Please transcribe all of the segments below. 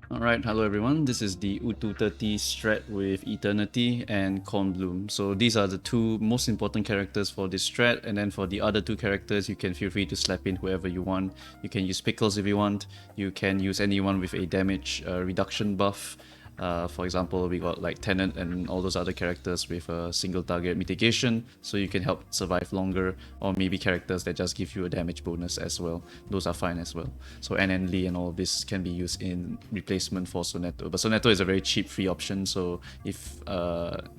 Alright, hello everyone. This is the UTTU strat with Eternity and Cornbloom. So these are the two most important characters for this strat, and then for the other two characters you can feel free to slap in whoever you want. You can use Pickles if you want, you can use anyone with a damage reduction buff. For example, we got like Tenant and all those other characters with a single target mitigation, so you can help survive longer, or maybe characters that just give you a damage bonus as well. Those are fine as well. So NN Lee and all of this can be used in replacement for Sonetto. But Sonetto is a very cheap free option, so if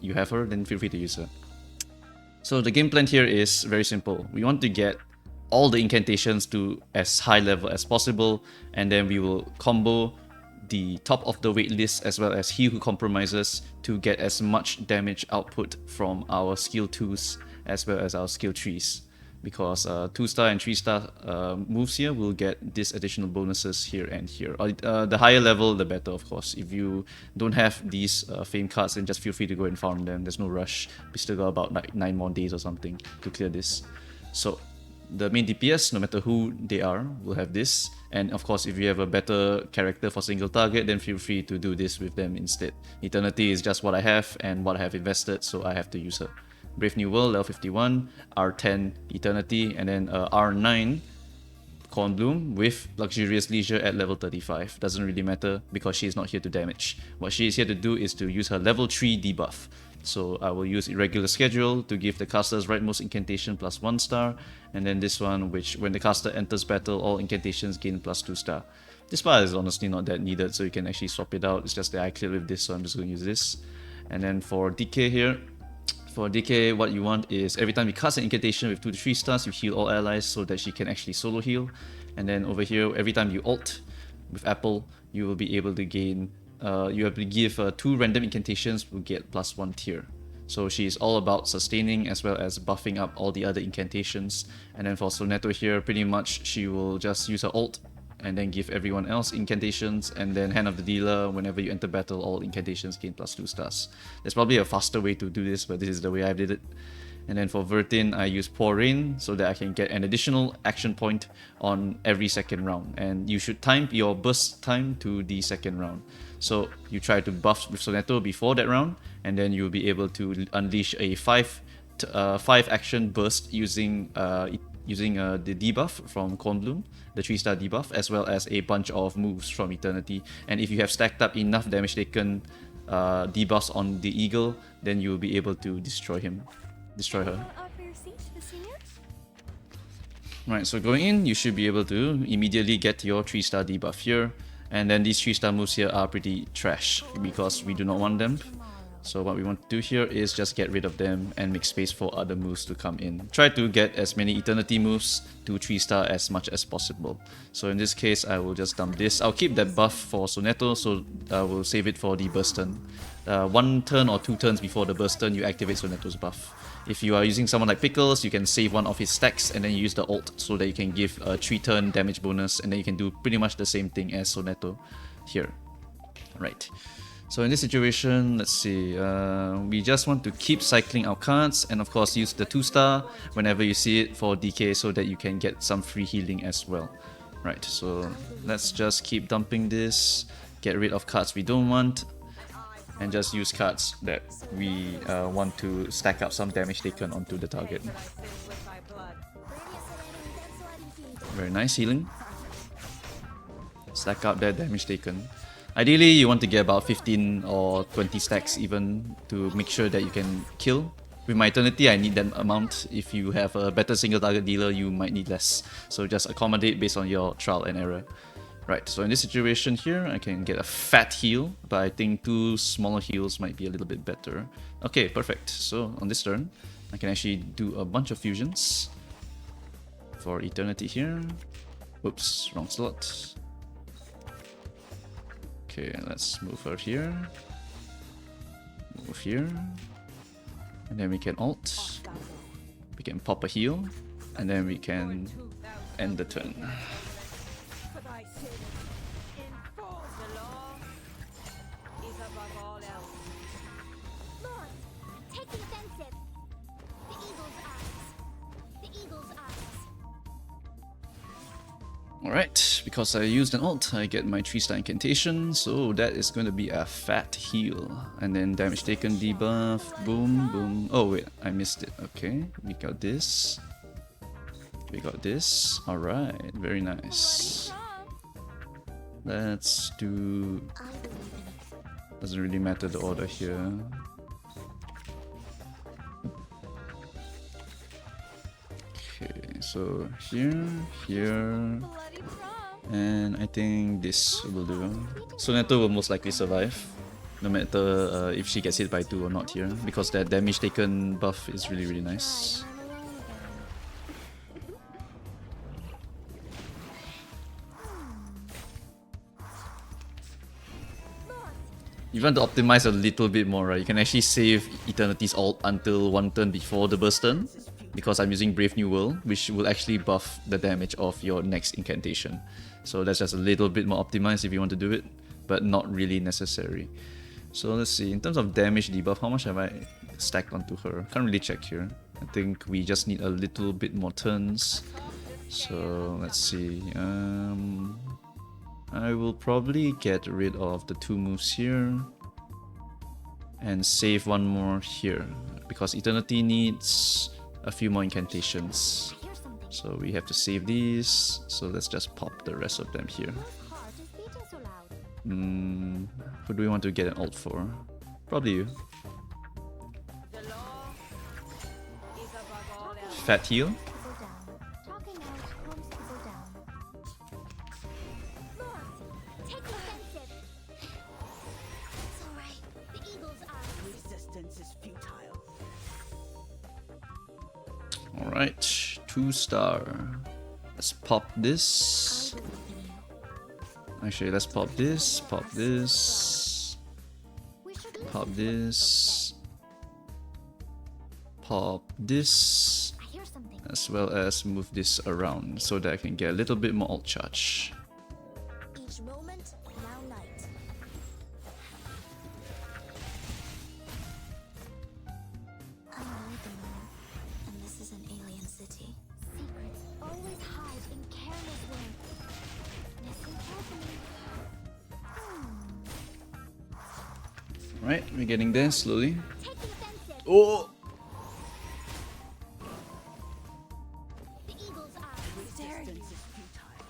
you have her, then feel free to use her. So the game plan here is very simple. We want to get all the incantations to as high level as possible, and then we will combo the top of the wait list as well as He Who Compromises to get as much damage output from our skill 2s as well as our skill 3s. Because 2-star and 3-star moves here will get these additional bonuses here and here. The higher level, the better, of course. If you don't have these fame cards, then just feel free to go and farm them. There's no rush. We still got about like 9 more days or something to clear this. So the main DPS, no matter who they are, will have this. And of course, if you have a better character for single target, then feel free to do this with them instead. Eternity is just what I have and what I have invested, so I have to use her. Brave New World, level 51, R10 Eternity, and then R9 Cornbloom with Luxurious Leisure at level 35. Doesn't really matter because she is not here to damage. What she is here to do is to use her level 3 debuff. So I will use Irregular Schedule to give the caster's rightmost incantation plus 1 star, and then this one, which when the caster enters battle, all incantations gain plus 2 star. This part is honestly not that needed, so you can actually swap it out. It's just that I cleared with this, so I'm just going to use this. And then for Dikke here, for Dikke, what you want is every time you cast an incantation with 2 to 3 stars, you heal all allies so that she can actually solo heal. And then over here, every time you ult with Apple, you will be able to gain you have to give 2 random incantations will get plus 1 tier. So she's all about sustaining as well as buffing up all the other incantations. And then for Sonetto here, pretty much she will just use her ult and then give everyone else incantations, and then Hand of the Dealer, whenever you enter battle, all incantations gain plus 2 stars. There's probably a faster way to do this, but this is the way I did it. And then for Vertin, I use Pour Rain so that I can get an additional action point on every second round. And you should time your burst time to the second round. So you try to buff with Sonetto before that round, and then you'll be able to unleash a 5 action burst using the debuff from Cornbloom, the 3-star debuff, as well as a bunch of moves from Eternity. And if you have stacked up enough damage taken debuffs on the Eagle, then you will be able to destroy her. Right, so going in, you should be able to immediately get your 3-star debuff here. And then these 3-star moves here are pretty trash because we do not want them. So what we want to do here is just get rid of them and make space for other moves to come in. Try to get as many Eternity moves to 3-star as much as possible. So in this case, I will just dump this. I'll keep that buff for Sonetto, so I will save it for the burst turn. 1 turn or 2 turns before the burst turn, you activate Sonetto's buff. If you are using someone like Pickles, you can save one of his stacks and then you use the ult so that you can give a 3-turn damage bonus, and then you can do pretty much the same thing as Sonetto here. Right. So in this situation, let's see, we just want to keep cycling our cards, and of course use the 2-star whenever you see it for DK so that you can get some free healing as well. Right, so let's just keep dumping this, get rid of cards we don't want, and just use cards that we want to stack up some damage taken onto the target. Very nice healing. Stack up that damage taken. Ideally, you want to get about 15 or 20 stacks even to make sure that you can kill. With my Eternity, I need that amount. If you have a better single target dealer, you might need less. So just accommodate based on your trial and error. Right, so in this situation here, I can get a fat heal, but I think 2 smaller heals might be a little bit better. Okay, perfect. So on this turn, I can actually do a bunch of fusions for Eternity here. Oops, wrong slot. Okay, let's move her here. Move here. And then we can ult. We can pop a heal. And then we can end the turn. Alright, because I used an ult, I get my 3-star incantation, so that is going to be a fat heal. And then damage taken debuff, boom, boom. Oh wait, I missed it. Okay, we got this. We got this. Alright, very nice. Let's do... Doesn't really matter the order here. Okay, so here, and I think this will do. Sonetto will most likely survive, no matter if she gets hit by 2 or not here, because that damage taken buff is really nice. You want to optimize a little bit more, right? You can actually save Eternity's ult until 1 turn before the burst turn, because I'm using Brave New World, which will actually buff the damage of your next incantation. So that's just a little bit more optimized if you want to do it, but not really necessary. So let's see, in terms of damage debuff, how much have I stacked onto her? Can't really check here. I think we just need a little bit more turns. So let's see. I will probably get rid of the 2 moves here and save 1 more here, because Eternity needs a few more incantations. So we have to save these, so let's just pop the rest of them here. Who do we want to get an ult for? Probably you. Fat heal. Alright, 2-star. Let's pop this. Actually, let's pop this, pop this, pop this, pop this, as well as move this around so that I can get a little bit more ult charge. Each moment, now light. I know the moon, and this is an alien city. Secrets always hide in careless words. Listen carefully. Right, we're getting there slowly. Oh! The eagle's eye. Resistance is futile.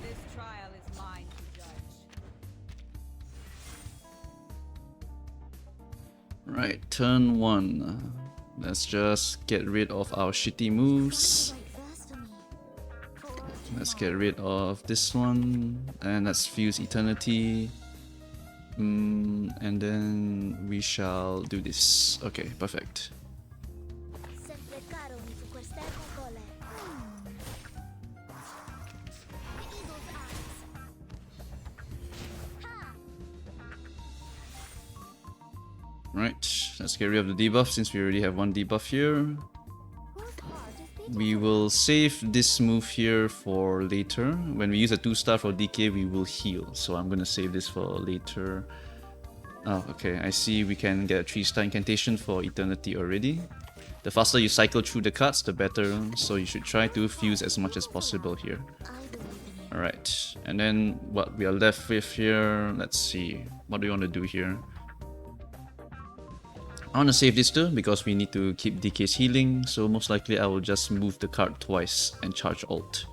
This trial is mine to judge. Right, turn 1. Let's just get rid of our shitty moves. Let's get rid of this one, and let's fuse Eternity. And then we shall do this. Okay, perfect. Right, let's get rid of the debuff since we already have 1 debuff here. We will save this move here for later. When we use a 2-star for Dikke, we will heal. So I'm gonna save this for later. Oh, okay, I see we can get a 3-star incantation for Eternity already. The faster you cycle through the cards, the better. So you should try to fuse as much as possible here. Alright, and then what we are left with here, let's see. What do we want to do here? I want to save this too because we need to keep Dikke's healing, so most likely I will just move the card twice and charge ult.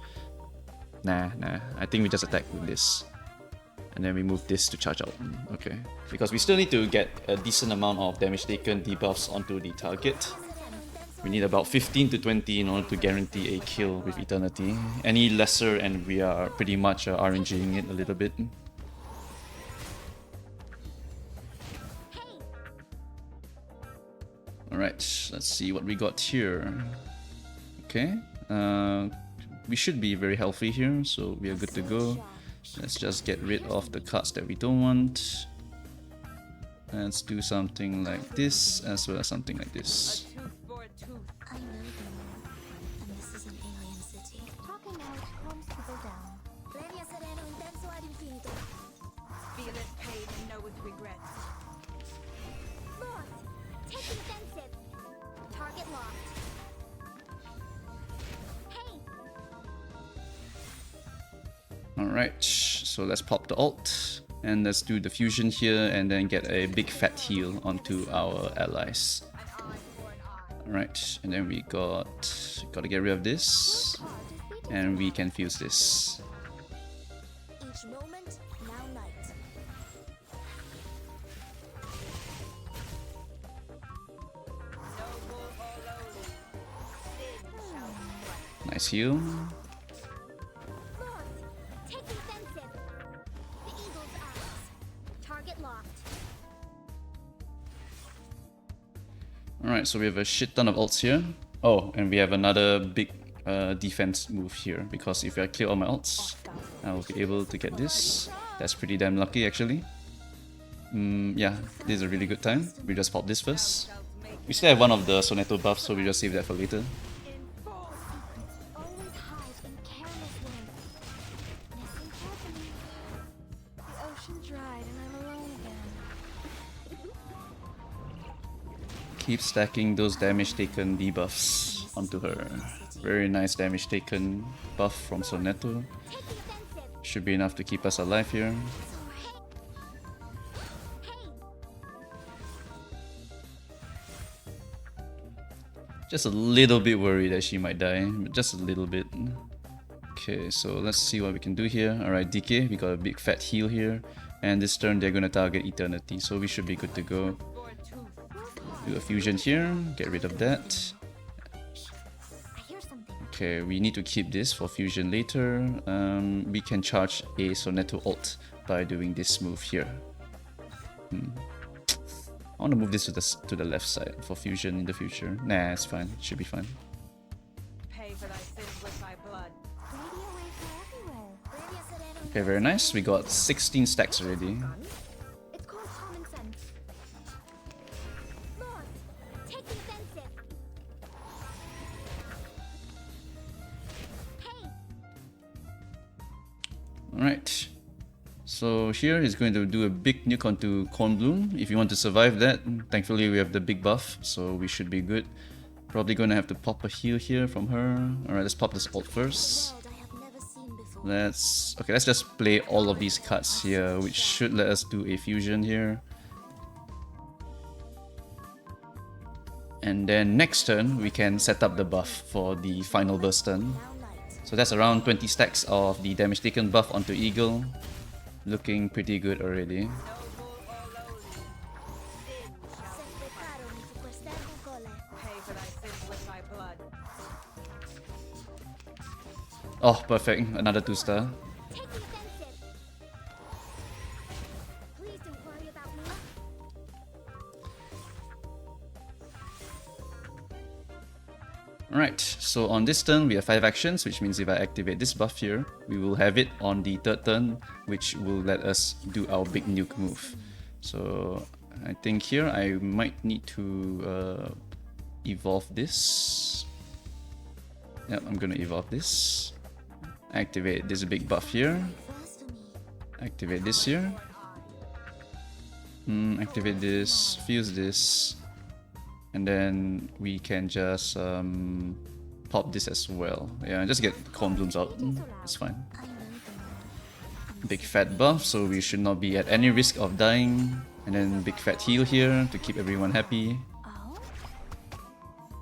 Nah, I think we just attack with this. And then we move this to charge ult. Okay. Because we still need to get a decent amount of damage taken debuffs onto the target. We need about 15 to 20 in order to guarantee a kill with Eternity. Any lesser and we are pretty much RNGing it a little bit. Alright, let's see what we got here. Okay, we should be very healthy here, so we are good to go. Let's just get rid of the cards that we don't want. Let's do something like this, as well as something like this. I know the moon, and this is an alien city. Talking out calms people down. Lilya Centurion intenso ad infinito. Feel it pain in Alright, so let's pop the ult. And let's do the fusion here and then get a big fat heal onto our allies. Alright, and then we gotta get rid of this. And we can fuse this. Each moment, now night. Nice heal. North, take defensive. The eagle's eyes. Target locked. Alright, so we have a shit ton of ults here. Oh, and we have another big defense move here, because if I clear all my ults, I'll be able to get this. That's pretty damn lucky actually. Yeah, this is a really good time. We just pop this first. We still have one of the Sonetto buffs, so we just save that for later. Always hide in careless way. Listen carefully. The ocean dried and I'm alone again. Keep stacking those damage taken debuffs onto her. Very nice damage taken buff from Sonetto. Take defensive. Should be enough to keep us alive here. Just a little bit worried that she might die, but just a little bit. Okay, so let's see what we can do here. Alright, Dikke, we got a big fat heal here. And this turn they're gonna target Eternity, so we should be good to go. Do a fusion here, get rid of that. I hear something. Okay, we need to keep this for fusion later. We can charge a Sonetto ult by doing this move here. I want to move this to the left side for fusion in the future. Nah, it's fine. Should be fine. Pay for thy sins with thy blood. Radio waves are everywhere. Radio Sonetto. Okay, very nice. We got 16 stacks already. It's called common sense. North, take defensive. Hey, Alright. So here he's going to do a big nuke onto Bkorn Bloom. If you want to survive that, thankfully we have the big buff, so we should be good. Probably gonna have to pop a heal here from her. Alright, let's pop this ult first. world I have never seen before. Let's just play all of these cards here, which should let us do a fusion here. And then next turn we can set up the buff for the final burst turn. Now night. So that's around 20 stacks of the damage taken buff onto Eagle. Looking pretty good already. Se preparo su questa cole. Pay for thy sins with thy blood. Oh, perfect. Another 2-star. Take defensive. Please don't worry about me. Alright, so on this turn we have 5 actions, which means if I activate this buff here, we will have it on the third turn, which will let us do our big nuke move. So I think here I might need to evolve this. Yep, I'm gonna evolve this. Activate this big buff here. Fast to me. Activate this here. Activate this, fuse this. And then we can just pop this as well. Yeah, just get Bkorn Blooms out. It's fine. I know them. Big fat buff, so we should not be at any risk of dying. And then big fat heal here to keep everyone happy. Oh?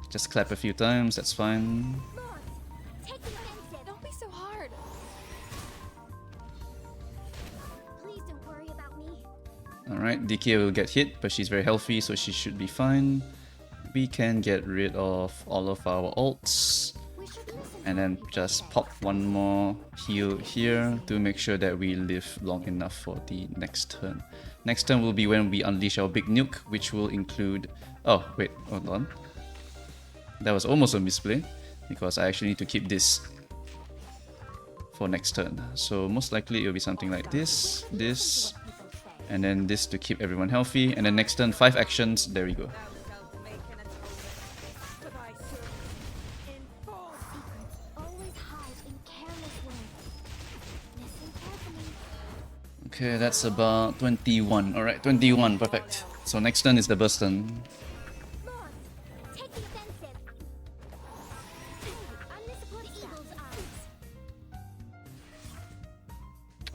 Just clap a few times, that's fine. North, take defensive. Don't be so hard. Please don't worry about me. Alright, Dikke will get hit, but she's very healthy, so she should be fine. We can get rid of all of our ults. We should listen. And then just pop one more heal here to make sure that we live long enough for the next turn. Next turn will be when we unleash our big nuke, which will include... Oh, wait, hold on. That was almost a misplay, because I actually need to keep this for next turn. So most likely it'll be something like this, this, and then this to keep everyone healthy. And then next turn, 5 actions, there we go. Thou shalt make an atonement to thy sins in full. Secrets always hide in careless way. Listen carefully. Okay, that's about 21. Alright, 21, perfect. So next turn is the burst turn. North, take defensive. Hey, I'm the support eagle's eyes.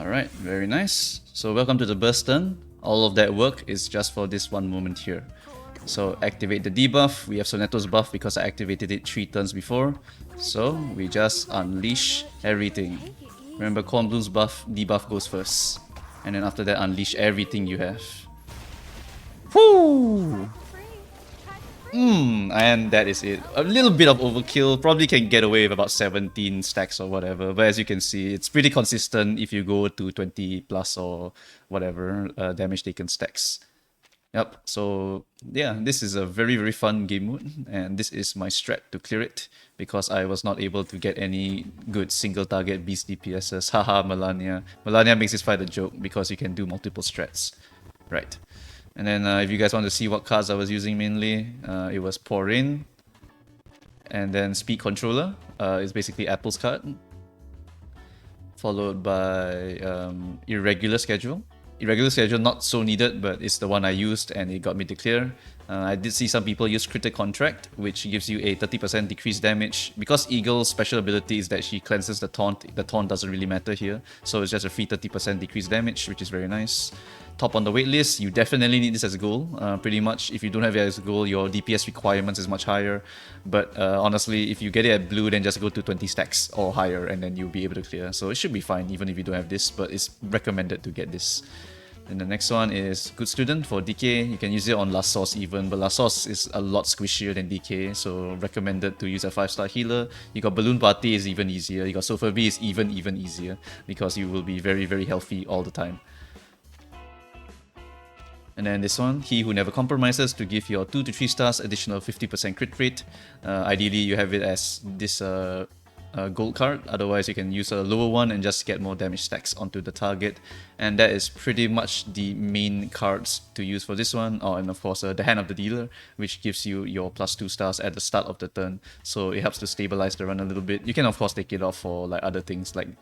Alright, very nice. So welcome to the burst turn. All of that work is just for this one moment here. So activate the debuff. We have Sonetto's buff because I activated it 3 turns before. So we just unleash everything. Remember, Cornbloom's buff, debuff goes first. And then after that, unleash everything you have. Whoo! And that is it. A little bit of overkill, probably can get away with about 17 stacks or whatever, but as you can see, it's pretty consistent if you go to 20 plus or whatever damage taken stacks. Yep, so yeah, this is a very, very fun game mode, and this is my strat to clear it, because I was not able to get any good single target beast DPSs. Haha, Melania. Melania makes this fight a joke, because you can do multiple strats. Right. And then if you guys want to see what cards I was using mainly, it was Bkorn, and then Speed Controller is basically Apple's card, followed by Irregular Schedule. Irregular Schedule not so needed, but it's the one I used and it got me to clear. I did see some people use Critic Contract, which gives you a 30% decreased damage. Because Eagle's special ability is that she cleanses the taunt doesn't really matter here, so it's just a free 30% decreased damage, which is very nice. Top on the waitlist, you definitely need this as a goal. Pretty much, if you don't have it as a goal, your DPS requirements is much higher. But honestly, if you get it at blue, then just go to 20 stacks or higher, and then you'll be able to clear. So it should be fine, even if you don't have this, but it's recommended to get this. And the next one is Good Student for Dikke. You can use it on Last Source even, but Last Source is a lot squishier than Dikke, so recommended to use a 5-star healer. You got Balloon Party is even easier. You got Sulfur Bee is even easier, because you will be very, very healthy all the time. And then this one, He Who Never Compromises, to give your 2 to 3 stars additional 50% crit rate. Ideally, you have it as this gold card, otherwise you can use a lower one and just get more damage stacks onto the target. And that is pretty much the main cards to use for this one. Oh, and of course the Hand of the Dealer, which gives you your +2 stars at the start of the turn, so it helps to stabilize the run a little bit. You can of course take it off for like other things like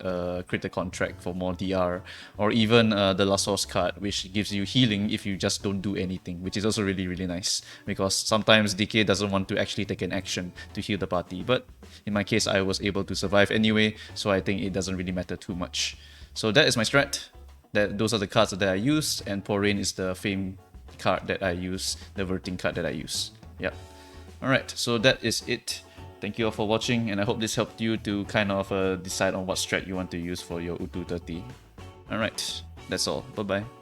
Critic Contract for more DR, or even the Last Source card, which gives you healing if you just don't do anything, which is also really, really nice, because sometimes Dikke doesn't want to actually take an action to heal the party, but in my case I was able to survive anyway, so I think it doesn't really matter too much. So that is my strat. Those are the cards that I used, and Bkorn is the Fame card that I use, the Verting card that I use. Yep. Alright, so that is it. Thank you all for watching, and I hope this helped you to kind of decide on what strat you want to use for your UTTU. Alright, that's all. Bye bye.